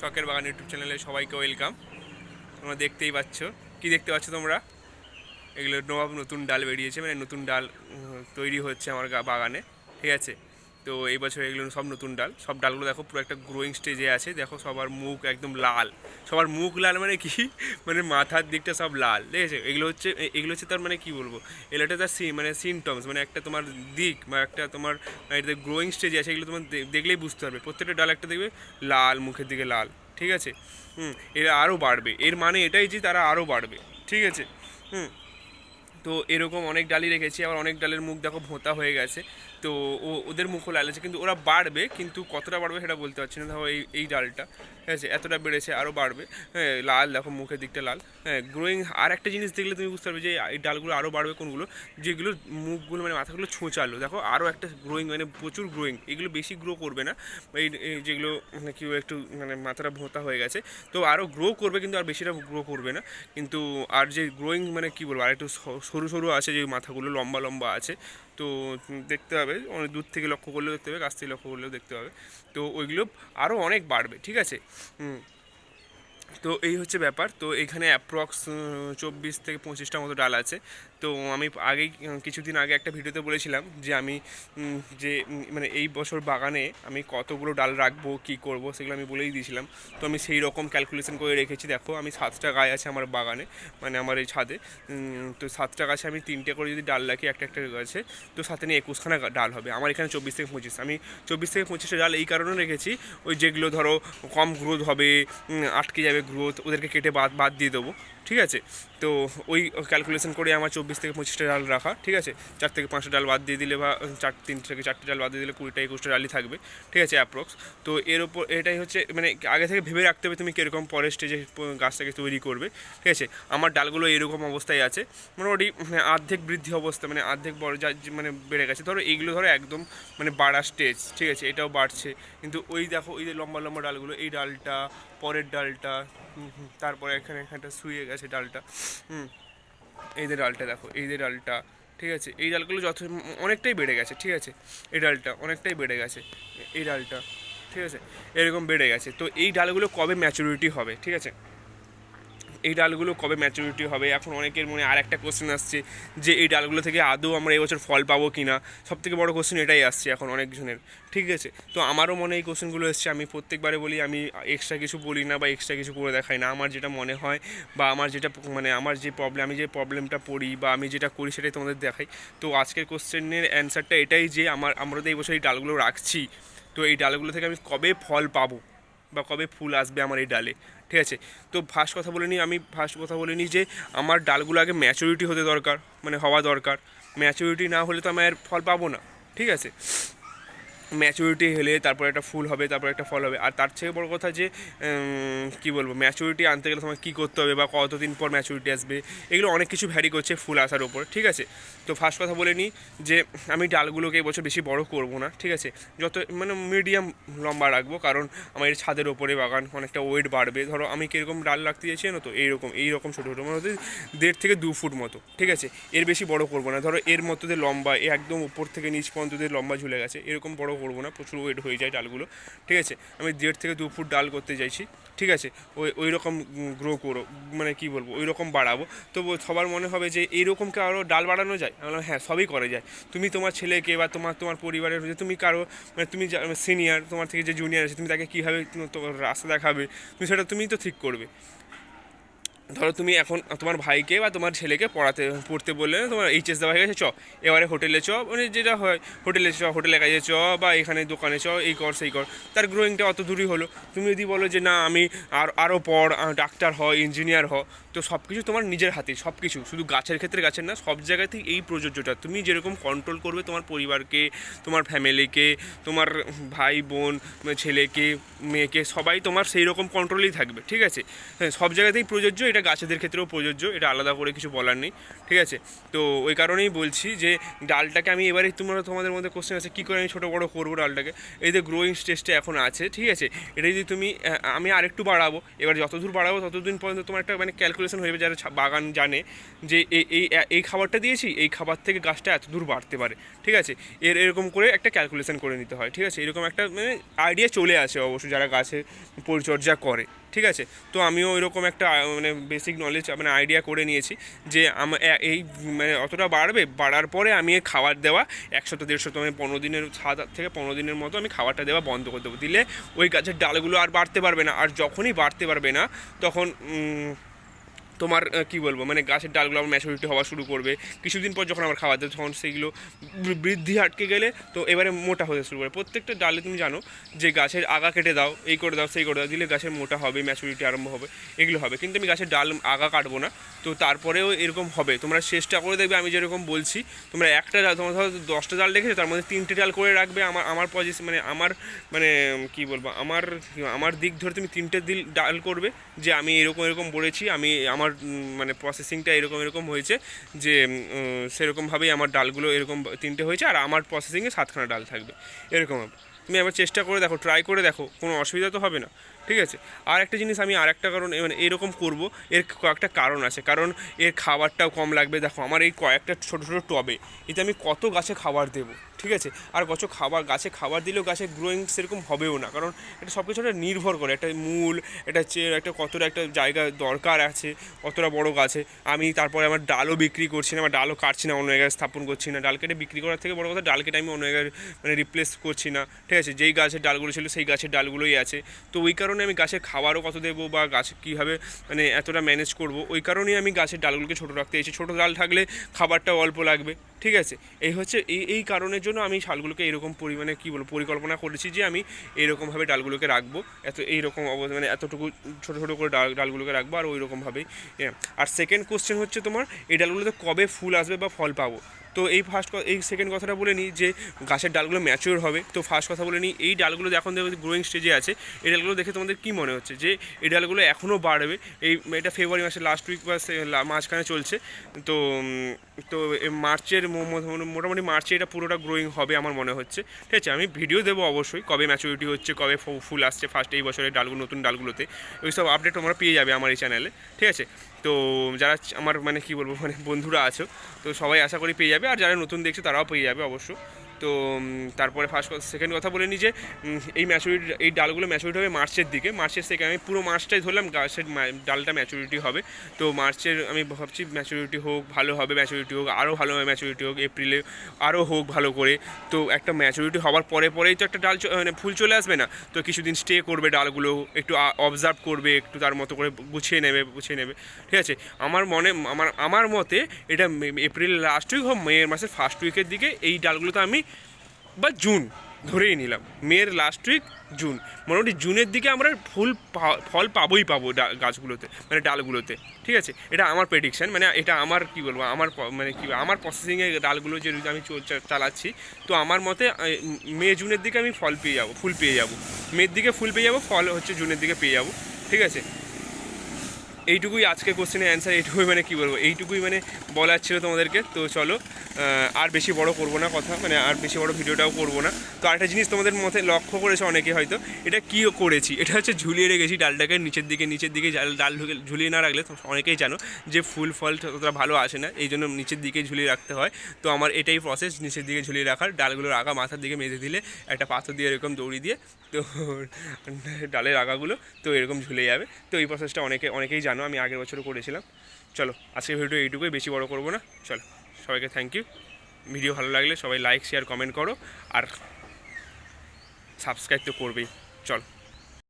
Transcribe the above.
শখের বাগান ইউটিউব চ্যানেলে সবাইকে ওয়েলকাম। তোমরা দেখতেই পাচ্ছ, কি দেখতে পাচ্ছ তোমরা? এগুলো নবাব নতুন ডাল বেরিয়েছে, মানে নতুন ডাল তৈরি হচ্ছে আমার বাগানে, ঠিক আছে। তো এই বছর এগুলো সব নতুন ডাল, সব ডালগুলো দেখো পুরো একটা গ্রোয়িং স্টেজে আছে। দেখো সবার মুখ একদম লাল, সবার মুখ লাল মানে কি, মানে মাথার দিকটা সব লাল, ঠিক আছে। এগুলো হচ্ছে তার মানে কি বলবো, এগুলো একটা তার মানে সিমটমস, মানে একটা তোমার দিক বা একটা তোমার গ্রোয়িং স্টেজে আছে। এগুলো তোমার দেখলেই বুঝতে পারবে, প্রত্যেকটা ডাল একটা দেখবে লাল, মুখের দিকে লাল, ঠিক আছে। এরা আরও বাড়বে, এর মানে এটাই যে তারা আরও বাড়বে, ঠিক আছে। হুম তো এরকম অনেক ডালই রেখেছি, আবার অনেক ডালের মুখ দেখো ভোঁতা হয়ে গেছে। তো ওদের মুখও লাল আছে, কিন্তু ওরা বাড়বে, কিন্তু কতটা বাড়বে সেটা বলতে পারছি না। ধরো এই ডালটা, ঠিক আছে, এতটা বেড়েছে, আরও বাড়বে। হ্যাঁ, লাল দেখো, মুখের দিকটা লাল। হ্যাঁ, গ্রোয়িং। আর একটা জিনিস দেখলে তুমি বুঝতে পারবে যে এই ডালগুলো আরও বাড়বে কোনগুলো, যেগুলো মুখগুলো মানে মাথাগুলো ছোঁচালো, দেখো আরও একটা গ্রোয়িং, মানে প্রচুর গ্রোয়িং। এগুলো বেশি গ্রো করবে না, এই যেগুলো মানে কি একটু মানে মাথাটা ভোঁতা হয়ে গেছে, তো আরও গ্রো করবে, কিন্তু আর বেশিটা গ্রো করবে না। কিন্তু আর যে গ্রোয়িং মানে কি বলবো, আর একটু সরু সরু আছে, যে মাথাগুলো লম্বা লম্বা আছে। তো দেখতে হবে, অনেক দূর থেকে লক্ষ্য করলেও দেখতে হবে, কাছ থেকে লক্ষ্য করলেও দেখতে হবে। তো ওইগুলো আরও অনেক বাড়বে, ঠিক আছে। তো এই হচ্ছে ব্যাপার। তো এখানে অ্যাপ্রক্স 24 থেকে 25টা মতো ডাল আছে। তো আমি আগেই কিছুদিন আগে একটা ভিডিওতে বলেছিলাম যে আমি মানে এই বছর বাগানে আমি কতগুলো ডাল রাখবো, কী করব, সেগুলো আমি বলেই দিয়েছিলাম। তো আমি সেই রকম ক্যালকুলেশন করে রেখেছি। দেখো, আমি 7টা গাছ আছে আমার বাগানে, মানে আমার এই ছাদে। তো 7টা গাছে আমি 3টে করে যদি ডাল রাখি, একটা গাছে, তো 7 নিয়ে 21খানা ডাল হবে। আমার এখানে 24 থেকে 25, আমি 24 থেকে 25টা ডাল এই কারণে রেখেছি, ওই যেগুলো ধরো কম গ্রোথ হবে, আটকে যাবে গ্রোথ, ওদেরকে কেটে বাদ বাদ দিয়ে দেবো, ঠিক আছে। তো ওই ক্যালকুলেশন করে আমার 24 থেকে 25টা ডাল রাখা, ঠিক আছে। 4 থেকে 5টা ডাল বাদ দিয়ে দিলে, বা 3 থেকে 4টে ডাল বাদ দিয়ে দিলে 20টা 21টা ডালই থাকবে, ঠিক আছে, অ্যাপ্রক্স। তো এর ওপর এটাই হচ্ছে, মানে আগে থেকে ভেবে রাখতে হবে তুমি কীরকম পরের স্টেজে গাছটাকে তৈরি করবে, ঠিক আছে। আমার ডালগুলো এরকম অবস্থায় আছে, মোটামুটি অর্ধেক বৃদ্ধি অবস্থা, মানে অর্ধেক বড় যা মানে বেড়ে গেছে। ধরো এইগুলো ধরো একদম মানে বাড়া স্টেজ, ঠিক আছে, এটাও বাড়ছে। কিন্তু ওই দেখো, ওই যে লম্বা লম্বা ডালগুলো, এই ডালটা, পরের ডালটা, তারপরে এখানটা শুয়ে গেছে ডালটা। এই যে ডালটা দেখো, এই যে ডালটা, ঠিক আছে, এই ডালগুলো অনেকটাই বেড়ে গেছে, ঠিক আছে। এই ডালটা অনেকটাই বেড়ে গেছে, এই ডালটা, ঠিক আছে, এরকম বেড়ে গেছে। তো এই ডালগুলো কবে ম্যাচুরিটি হবে, ঠিক আছে, এই ডালগুলো কবে ম্যাচুরিটি হবে। এখন অনেকের মনে আর একটা কোশ্চেন আসছে যে এই ডালগুলো থেকে আদৌ আমরা এবছর ফল পাবো কি না। সবথেকে বড় কোশ্চেন এটাই আসছে এখন অনেকজনের, ঠিক আছে। তো আমারও মনে এই কোশ্চেনগুলো এসছে। আমি প্রত্যেকবারে বলি, আমি এক্সট্রা কিছু বলি না বা এক্সট্রা কিছু করে দেখাই না। আমার যেটা মনে হয় বা আমার যেটা মানে আমার যে প্রবলেম, আমি যে প্রবলেমটা পড়ি বা আমি যেটা করি, সেটাই তোমাদের দেখাই। তো আজকের কোশ্চেনের অ্যান্সারটা এটাই যে আমরা তো এই বছর এই ডালগুলো রাখছি, তো এই ডালগুলো থেকে আমি কবে ফল পাবো বা কবে ফুল আসবে আমার এই ডালে, ঠিক আছে। তো ফার্স্ট কথা বলে নিই যে আমার ডালগুলো আগে ম্যাচুরিটি হতে দরকার, মানে হওয়া দরকার। ম্যাচুরিটি না হলে তো আমি আর ফল পাবো না, ঠিক আছে। ম্যাচুরিটি হলে তারপর একটা ফুল হবে, তারপর একটা ফল হবে। আর তার থেকে বড় কথা যে কী বলবো, ম্যাচুরিটি আনতে গেলে তোমার কী করতে হবে বা কতদিন পর ম্যাচুরিটি আসবে, এগুলো অনেক কিছু ভ্যারি করছে ফুল আসার ওপর, ঠিক আছে। তো ফার্স্ট কথা বলে নিই যে আমি ডালগুলোকে এবছর বেশি বড় করব না, ঠিক আছে। যত মানে মিডিয়াম লম্বা রাখবো, কারণ আমার এই ছাদের ওপরে বাগান, অনেকটা ওয়েট বাড়বে। ধরো আমি কীরকম ডাল রাখতে চাইছি না, তো এইরকম ছোটো ছোটো, মানে 1.5 থেকে 2 ফুট মতো, ঠিক আছে। এর বেশি বড় করবো না। ধরো এর মতো যে লম্বা, একদম উপর থেকে নিচ পর্যন্ত যে লম্বা ঝুলে গেছে, এরকম বড় করবো না, প্রচুর ওয়েট হয়ে যায় ডালগুলো, ঠিক আছে। আমি 1.5 থেকে 2 ফুট ডাল করতে চাইছি, ঠিক আছে। ওই রকম গ্রো করো, মানে কী বলবো, ওই রকম বাড়াবো। তো সবার মনে হবে যে এইরকমকে আরও ডাল বাড়ানো যায়। আমি বললাম হ্যাঁ, সবই করা যায়। তুমি তোমার ছেলেকে বা তোমার পরিবারের যে তুমি কারো, মানে তুমি সিনিয়র, তোমার থেকে যে জুনিয়র আছে, তুমি তাকে কীভাবে তোমার রাস্তা দেখাবে, তুমি সেটা তুমিই তো ঠিক করবে। ধরো তুমি এখন তোমার ভাইকে বা তোমার ছেলেকে পড়তে বললে, তোমার এইচএস দেওয়া হয়ে গেছে, এবারে হোটেলে মানে যেটা হয়, হোটেলে কাজে বা এখানে দোকানে এই কর সেই কর, তার গ্রোয়িংটা অত দূরই হলো। তুমি যদি বলো যে না, আমি আরও পড়, ডাক্তার হ, ইঞ্জিনিয়ার হ, তো সব কিছু তোমার নিজের হাতে, সব কিছু, শুধু গাছের ক্ষেত্রে গাছের না, সব জায়গাতেই এই প্রযোজ্যটা। তুমি যেরকম কন্ট্রোল করবে তোমার পরিবারকে, তোমার ফ্যামিলিকে, তোমার ভাই বোন, ছেলেকে, মেয়েকে, সবাই তোমার সেই রকম কন্ট্রোলেই থাকবে, ঠিক আছে। হ্যাঁ, সব জায়গাতেই প্রযোজ্য, এটা গাছেদের ক্ষেত্রেও প্রযোজ্য, এটা আলাদা করে কিছু বলার নেই, ঠিক আছে। তো ওই কারণেই বলছি যে ডালটাকে আমি এবারে তোমাদের মধ্যে কোশ্চেন আছে কী করে আমি ছোটো বড়ো করবো ডালটাকে। এই যে গ্রোয়িং স্টেজটা এখন আছে, ঠিক আছে, এটা যদি তুমি আমি আরেকটু বাড়াবো, এবার যতদূর বাড়াবো ততদিন পর্যন্ত তোমার একটা মানে ক্যালকুলেশন হয়ে যাবে, যারা বাগান জানে যে এই খাবারটা দিয়েছি, এই খাবার থেকে গাছটা এত দূর বাড়তে পারে, ঠিক আছে। এরকম করে একটা ক্যালকুলেশন করে নিতে হয়, ঠিক আছে। এরকম একটা মানে আইডিয়া চলে আসে অবশ্যই যারা গাছে পরিচর্যা করে, ঠিক আছে। তো আমিও ওইরকম একটা মানে বেসিক নলেজ মানে আইডিয়া করে নিয়েছি যে এই মানে অতটা বাড়বে, বাড়ার পরে আমি খাবার দেওয়া 100-150 মানে 15 দিনের 7 থেকে 15 দিনের মতো আমি খাবারটা দেওয়া বন্ধ করে দেবো। দিলে ওই গাছের ডালগুলো আর বাড়তে পারবে না, আর যখনই বাড়তে পারবে না তখন তোমার কী বলবো মানে গাছের ডালগুলো আমার ম্যাচুরিটি হওয়া শুরু করবে। কিছুদিন পর যখন আমার খাওয়া দেবে তখন সেইগুলো বৃদ্ধি আটকে গেলে তো এবারে মোটা হতে শুরু করে। প্রত্যেকটা ডালে তুমি জানো যে গাছের আগা কেটে দাও, এই করে দাও সেই করে দাও, দিলে গাছের মোটা হবে, ম্যাচুরিটি আরম্ভ হবে, এগুলো হবে। কিন্তু আমি গাছের ডাল আগা কাটবো না, তো তারপরেও এরকম হবে। তোমরা চেষ্টা করে দেখবে আমি যেরকম বলছি, তোমরা একটা ডাল, তোমরা ধরো 10টা ডাল রেখেছো, তার মধ্যে 3টে ডাল করে রাখবে। আমার পজিশন মানে আমার মানে কী বলবো আমার দিক ধরে তুমি 3টে ডাল করবে যে আমি এরকম বলেছি, আমি আমার মানে প্রসেসিংটা এরকম হয়েছে যে সেরকমভাবেই আমার ডালগুলো এরকম 3টে হয়েছে, আর আমার প্রসেসিংয়ে 7খানা ডাল থাকবে, এরকম হবে। তুমি আবার চেষ্টা করে দেখো, ট্রাই করে দেখো, কোনো অসুবিধা তো হবে না, ঠিক আছে। আর একটা জিনিস আমি আরেকটা কারণ মানে এরকম করবো, এর কয়েকটা কারণ আছে, কারণ এর খাবারটাও কম লাগবে। দেখো আমার এই কয়েকটা ছোটো ছোটো টবে এতে আমি কত গাছে খাবার দেবো, ঠিক আছে। আর গাছে খাবার দিলেও গাছে গ্রোয়িং সেরকম হবেও না, কারণ এটা সব কিছু একটা নির্ভর করে, একটা মূল, একটা কতটা একটা জায়গা দরকার আছে অতটা বড় গাছে। আমি তারপরে আমার ডালও বিক্রি করছি না, আমার ডালও কাটছি না, অন্য জায়গায় স্থাপন করছি না। ডাল কেটে বিক্রি করার থেকে বড় কথা, ডাল কেটে আমি অন্য জায়গায় মানে রিপ্লেস করছি না, ঠিক আছে। যেই গাছের ডালগুলো ছিল সেই গাছের ডালগুলোই আছে। তো ওই কারণে আমি গাছের খাবারও কত দেবো বা গাছে কীভাবে মানে এতটা ম্যানেজ করব, ওই কারণেই আমি গাছের ডালগুলোকে ছোটো রাখতে এসেছি। ছোটো ডাল থাকলে খাবারটাও অল্প লাগবে, ঠিক আছে। এই হচ্ছে এই কারণের জন্য আমি শালগুলোকে এরকম পরিমাণে কী বলবো পরিকল্পনা করেছি যে আমি এইরকমভাবে ডালগুলোকে রাখবো, এইরকম মানে এতটুকু ছোটো ছোটো করে ডালগুলোকে রাখবো, আর ওই রকমভাবেই। আর সেকেন্ড কোশ্চেন হচ্ছে তোমার এই ডালগুলোতে কবে ফুল আসবে বা ফল পাবো। তো এই সেকেন্ড কথাটা বলে নিই যে গাছের ডালগুলো ম্যাচিওর হবে। তো ফার্স্ট কথা বলে নিই, এই ডালগুলো এখন দেখো গ্রোয়িং স্টেজে আছে, এই ডালগুলো দেখে তোমাদের কী মনে হচ্ছে যে এই ডালগুলো এখনও বাড়বে। এটা ফেব্রুয়ারি মাসের লাস্ট উইক বা মাঝখানে চলছে, তো মার্চের মোটামুটি মার্চে এটা পুরোটা গ্রোয়িং হবে আমার মনে হচ্ছে, ঠিক আছে। আমি ভিডিও দেবো অবশ্যই কবে ম্যাচুরিটি হচ্ছে, কবে ফুল আসছে ফার্স্ট এই বছরের ডালগুলো, নতুন ডালগুলোতে ওই সব আপডেট তোমরা পেয়ে যাবে আমার এই চ্যানেলে, ঠিক আছে। তো যারা আমার মানে কী বলবো মানে বন্ধুরা আছো, তো সবাই আশা করি পেয়ে যাবে, আর যারা নতুন দেখছো তারাও পেয়ে যাবে অবশ্য। তো তারপরে সেকেন্ড কথা বলে নিই যে এই ডালগুলো ম্যাচুরিটি হবে মার্চের দিকে, মার্চের থেকে আমি পুরো মার্চটাই ধরলাম গাছের ডালটা ম্যাচুরিটি হবে। তো মার্চের আমি ভাবছি ম্যাচুরিটি হোক, ভালো হবে ম্যাচুরিটি হোক, আরও ভালোভাবে ম্যাচুরিটি হোক, এপ্রিলে আরও হোক ভালো করে। তো একটা ম্যাচুরিটি হওয়ার পরেই তো একটা ডাল মানে ফুল চলে আসবে না, তো কিছুদিন স্টে করবে ডালগুলো, একটু অবজার্ভ করবে, একটু তার মতো করে গুছিয়ে নেবে, ঠিক আছে। আমার মতে এটা এপ্রিল লাস্ট উইক হোক, মে মাসের ফার্স্ট উইকের দিকে এই ডালগুলোতে আমি বা জুন ধরেই নিলাম, মের লাস্ট উইক জুন, মোটামুটি জুনের দিকে আমরা ফল পাবোই গাছগুলোতে মানে ডালগুলোতে, ঠিক আছে। এটা আমার প্রেডিকশান, মানে এটা আমার কী বলবো আমার প্রসেসিংয়ে ডালগুলো যে আমি চালাচ্ছি। তো আমার মতে মে জুনের দিকে আমি ফুল পেয়ে যাবো, মের দিকে ফুল পেয়ে যাবো, ফল হচ্ছে জুনের দিকে পেয়ে যাবো, ঠিক আছে। এইটুকুই আজকে কোশ্চেনের অ্যান্সার, এইটুকুই মানে কী বলবো, এইটুকুই মানে বলার ছিল তোমাদেরকে। তো চলো আর বেশি বড় করবো না কথা, মানে আর বেশি বড় ভিডিওটাও করবো না। তো আরেকটা জিনিস তোমাদের মধ্যে লক্ষ্য করেছে অনেকে হয়তো, এটা কী করেছি, এটা হচ্ছে ঝুলিয়ে রেখেছি ডালটাকে নিচের দিকে ডাল ঝুলিয়ে না রাখলে অনেকেই জানো যে ফুল ফল ততটা ভালো আসে না, এই জন্য নিচের দিকে ঝুলিয়ে রাখতে হয়। তো আমার এটাই প্রসেস, নিচের দিকে ঝুলিয়ে রাখার, ডালগুলোর আগা মাথার দিকে মেজে দিলে একটা পাথর দিয়ে এরকম দড়ি দিয়ে তো ডালের আগাগুলো তো এরকম ঝুলে যাবে। তো এই প্রসেসটা অনেকেই জানো, আমি আগের বছরও করেছিলাম। চলো আজকের ভিডিও এইটুকুই, বেশি বড় করবো না। চলো সবাইকে থ্যাংক ইউ। ভিডিও ভালো লাগলে সবাই লাইক শেয়ার কমেন্ট করো, আর সাবস্ক্রাইব তো করবেই। চলো।